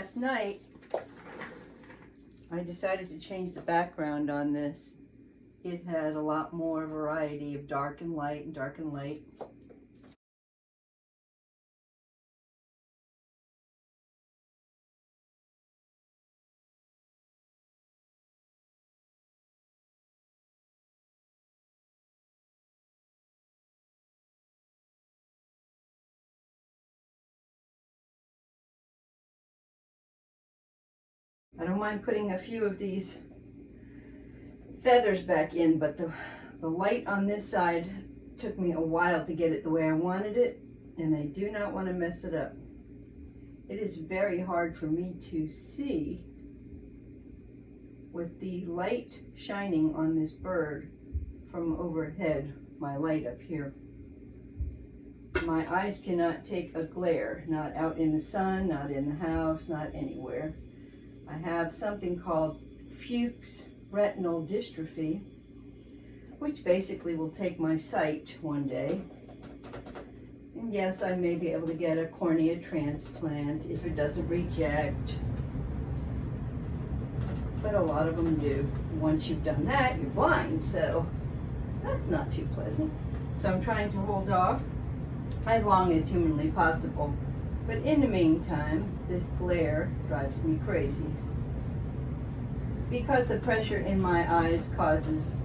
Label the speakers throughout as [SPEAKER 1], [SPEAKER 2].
[SPEAKER 1] last night I decided to change the background on this. It had a lot more variety of dark and light and dark and light. I don't mind putting a few of these feathers back in, but the light on this side took me a while to get it the way I wanted it, and I do not want to mess it up. It is very hard for me to see with the light shining on this bird from overhead, my light up here. My eyes cannot take a glare, not out in the sun, not in the house, not anywhere. I have something called Fuchs retinal dystrophy, which basically will take my sight one day. And yes, I may be able to get a cornea transplant if it doesn't reject, but a lot of them do. Once you've done that, you're blind, so that's not too pleasant. So I'm trying to hold off as long as humanly possible. But in the meantime, this glare drives me crazy. Because the pressure in my eyes causes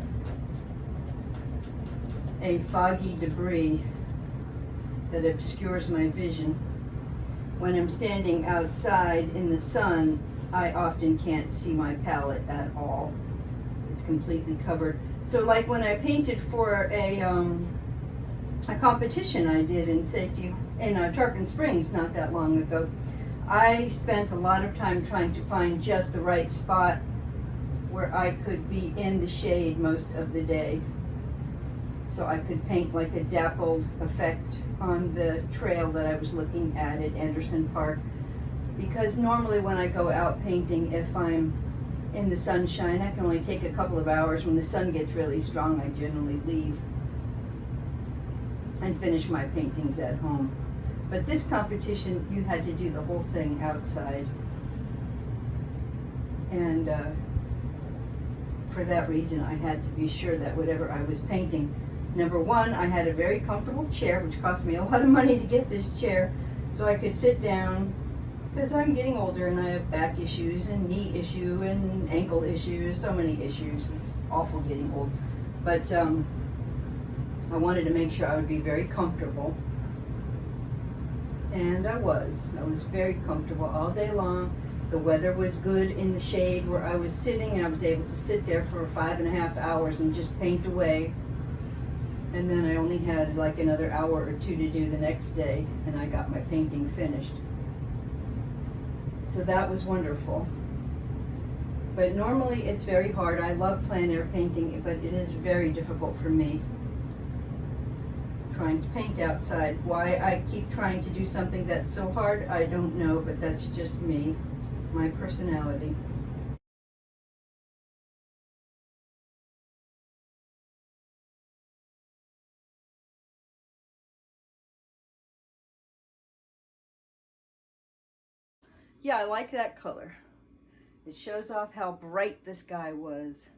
[SPEAKER 1] a foggy debris that obscures my vision. When I'm standing outside in the sun, I often can't see my palette at all. It's completely covered. So like when I painted for a competition I did in Tarpon Springs not that long ago, I spent a lot of time trying to find just the right spot where I could be in the shade most of the day, so I could paint like a dappled effect on the trail that I was looking at Anderson Park. Because normally when I go out painting, if I'm in the sunshine, I can only take a couple of hours. When the sun gets really strong, I generally leave and finish my paintings at home. But this competition, you had to do the whole thing outside. And for that reason, I had to be sure that whatever I was painting, number one, I had a very comfortable chair, which cost me a lot of money to get this chair, so I could sit down, because I'm getting older and I have back issues and knee issue and ankle issues, so many issues. It's awful getting old. But I wanted to make sure I would be very comfortable. And I was very comfortable all day long. The weather was good in the shade where I was sitting, and I was able to sit there for 5.5 hours and just paint away. And then I only had like another hour or two to do the next day, and I got my painting finished. So that was wonderful. But normally it's very hard. I love plein air painting, but it is very difficult for me trying to paint outside. Why I keep trying to do something that's so hard, I don't know, but that's just me, my personality. Yeah, I like that color. It shows off how bright this guy was,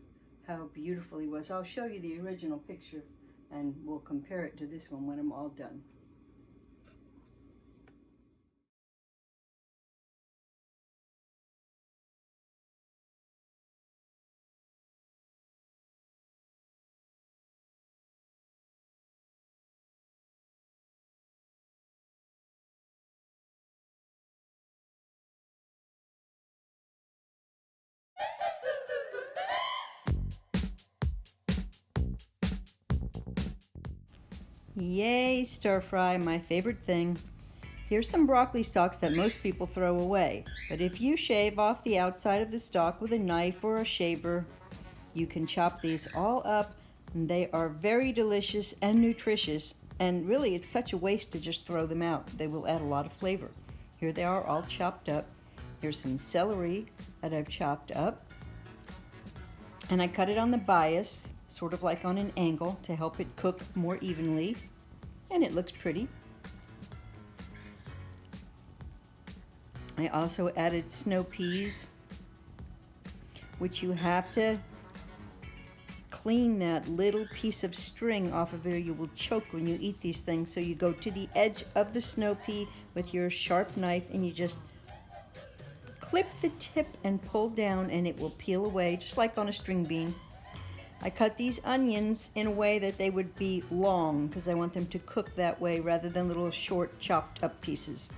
[SPEAKER 1] how beautiful he was. I'll show you the original picture and we'll compare it to this one when I'm all done. Yay, stir fry, my favorite thing. Here's some broccoli stalks that most people throw away, but if you shave off the outside of the stalk with a knife or a shaver, you can chop these all up, and they are very delicious and nutritious, and really it's such a waste to just throw them out. They will add a lot of flavor. Here they are all chopped up. Here's some celery that I've chopped up, and I cut it on the bias, sort of like on an angle to help it cook more evenly, and it looks pretty. I also added snow peas, which you have to clean that little piece of string off of it or you will choke when you eat these things. So you go to the edge of the snow pea with your sharp knife and you just clip the tip and pull down and it will peel away just like on a string bean. I cut these onions in a way that they would be long because I want them to cook that way rather than little short chopped up pieces,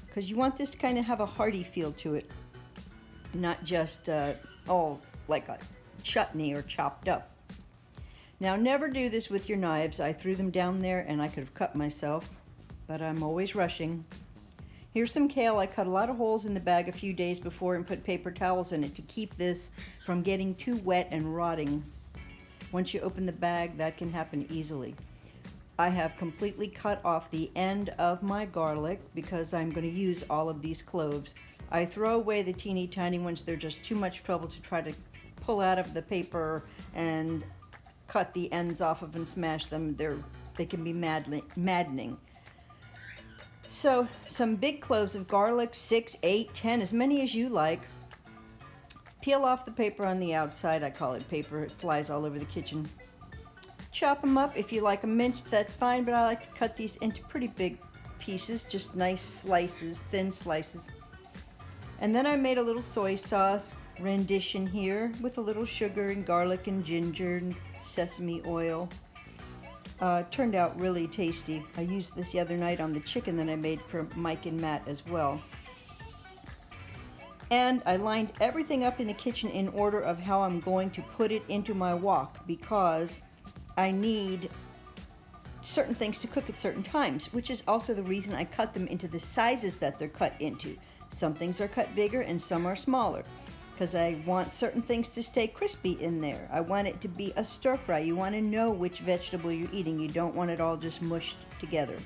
[SPEAKER 1] because you want this to kind of have a hearty feel to it, not just all like a chutney or chopped up. Now never do this with your knives. I threw them down there and I could have cut myself, but I'm always rushing. Here's some kale. I cut a lot of holes in the bag a few days before and put paper towels in it to keep this from getting too wet and rotting. Once you open the bag, that can happen easily. I have completely cut off the end of my garlic because I'm going to use all of these cloves. I throw away the teeny tiny ones. They're just too much trouble to try to pull out of the paper and cut the ends off of and smash them. They can be maddening. So some big cloves of garlic, 6, 8, 10, as many as you like. Peel off the paper on the outside. I call it paper. It flies all over the kitchen. Chop them up. If you like them minced, that's fine, but I like to cut these into pretty big pieces, just nice slices, thin slices. And then I made a little soy sauce rendition here with a little sugar and garlic and ginger and sesame oil. Turned out really tasty. I used this the other night on the chicken that I made for Mike and Matt as well. And I lined everything up in the kitchen in order of how I'm going to put it into my wok, because I need certain things to cook at certain times, which is also the reason I cut them into the sizes that they're cut into. Some things are cut bigger and some are smaller, because I want certain things to stay crispy in there. I want it to be a stir fry. You want to know which vegetable you're eating. You don't want it all just mushed together.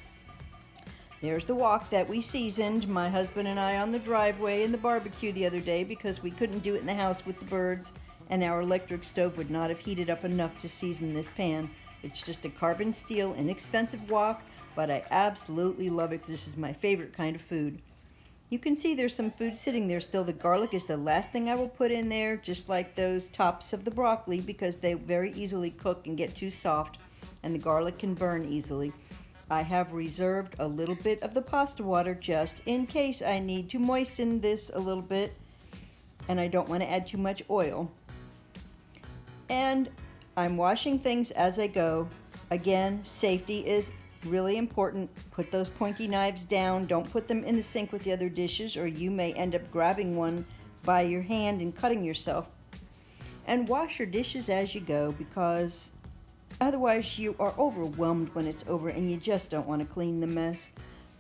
[SPEAKER 1] There's the wok that we seasoned, my husband and I, on the driveway in the barbecue the other day because we couldn't do it in the house with the birds, and our electric stove would not have heated up enough to season this pan. It's just a carbon steel, inexpensive wok, but I absolutely love it. This is my favorite kind of food. You can see there's some food sitting there still. The garlic is the last thing I will put in there, just like those tops of the broccoli, because they very easily cook and get too soft, and the garlic can burn easily. I have reserved a little bit of the pasta water just in case I need to moisten this a little bit, and I don't want to add too much oil. And I'm washing things as I go. Again, safety is really important. Put those pointy knives down. Don't put them in the sink with the other dishes, or you may end up grabbing one by your hand and cutting yourself. And wash your dishes as you go, because otherwise you are overwhelmed when it's over and you just don't want to clean the mess.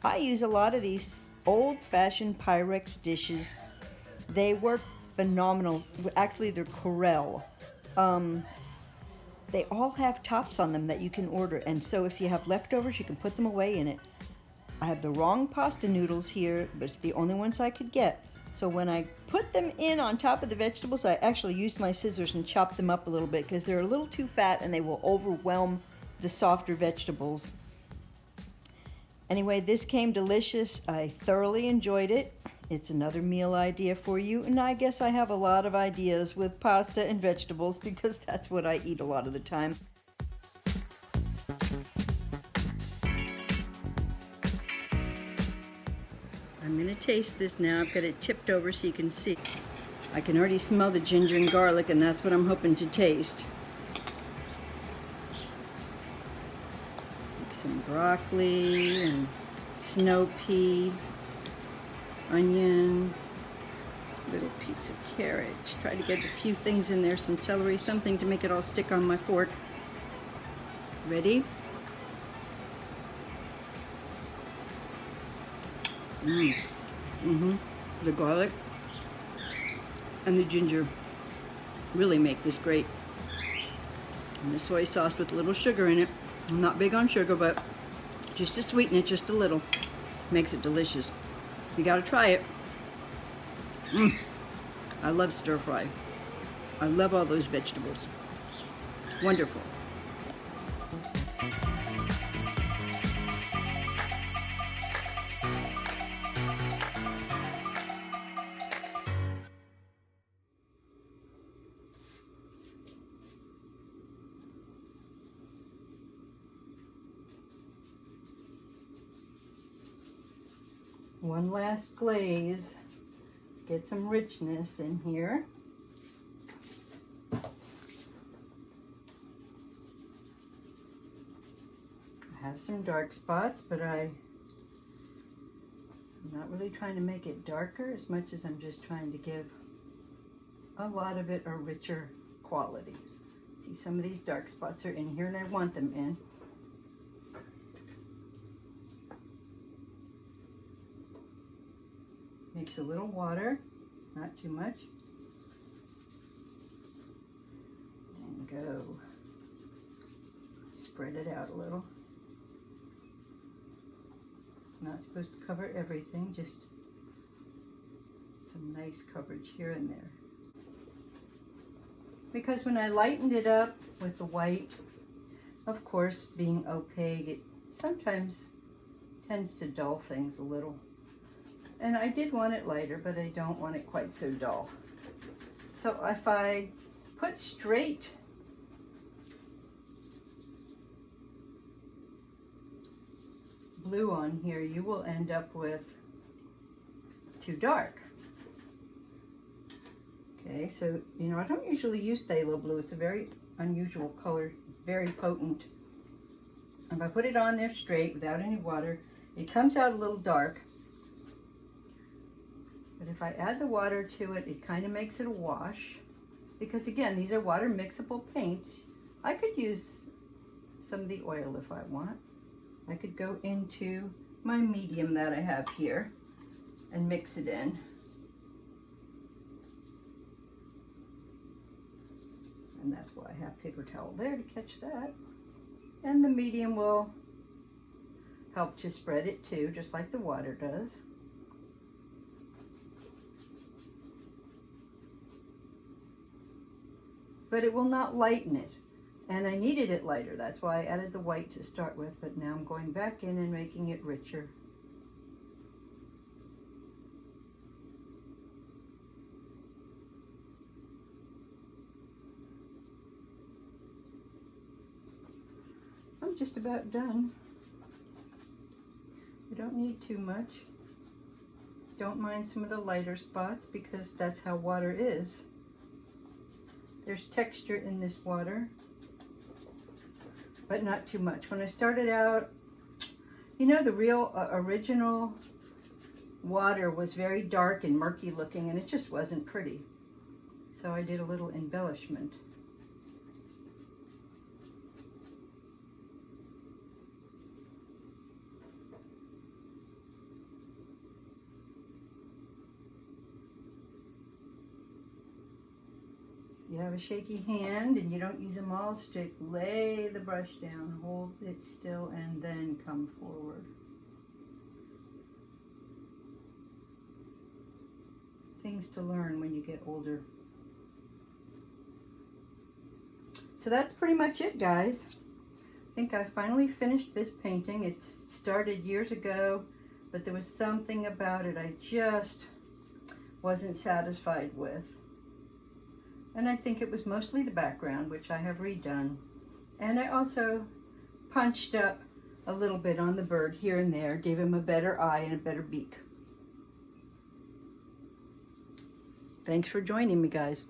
[SPEAKER 1] I use a lot of these old-fashioned Pyrex dishes. They work phenomenal. Actually, they're Corelle. They all have tops on them that you can order, and so if you have leftovers, you can put them away in it. I have the wrong pasta noodles here, but it's the only ones I could get. So when I put them in on top of the vegetables, I actually used my scissors and chopped them up a little bit because they're a little too fat and they will overwhelm the softer vegetables. Anyway, this came delicious. I thoroughly enjoyed it. It's another meal idea for you, and I guess I have a lot of ideas with pasta and vegetables because that's what I eat a lot of the time. I'm going to taste this now. I've got it tipped over so you can see. I can already smell the ginger and garlic, and that's what I'm hoping to taste. Some broccoli and snow pea, onion, little piece of carrot. Try to get a few things in there, some celery, something to make it all stick on my fork. Ready? The garlic and the ginger really make this great. And the soy sauce with a little sugar in it. I'm not big on sugar, but just to sweeten it just a little makes it delicious. You gotta try it. I love stir fry. I love all those vegetables. Wonderful. one last glaze. Get some richness in here. I have some dark spots, but I'm not really trying to make it darker as much as I'm just trying to give a lot of it a richer quality. See, some of these dark spots are in here and I want them in. Mix a little water, not too much. And go. Spread it out a little. It's not supposed to cover everything, just some nice coverage here and there. Because when I lightened it up with the white, of course, being opaque, it sometimes tends to dull things a little. And I did want it lighter, but I don't want it quite so dull. So if I put straight blue on here, you will end up with too dark. Okay, so, you know, I don't usually use phthalo blue. It's a very unusual color, very potent. If I put it on there straight without any water, it comes out a little dark. But if I add the water to it, it kind of makes it a wash. Because again, these are water mixable paints. I could use some of the oil if I want. I could go into my medium that I have here and mix it in. And that's why I have paper towel there to catch that. And the medium will help to spread it too, just like the water does. But it will not lighten it. And I needed it lighter. That's why I added the white to start with, but now I'm going back in and making it richer. I'm just about done. You don't need too much. Don't mind some of the lighter spots because that's how water is. There's texture in this water, but not too much. When I started out, you know, the real original water was very dark and murky looking, and it just wasn't pretty. So I did a little embellishment. You have a shaky hand and you don't use a maul stick, lay the brush down, hold it still, and then come forward. Things to learn when you get older. So that's pretty much it, guys. I think I finally finished this painting. It started years ago, but there was something about it I just wasn't satisfied with. And I think it was mostly the background, which I have redone. And I also punched up a little bit on the bird here and there, gave him a better eye and a better beak. Thanks for joining me, guys.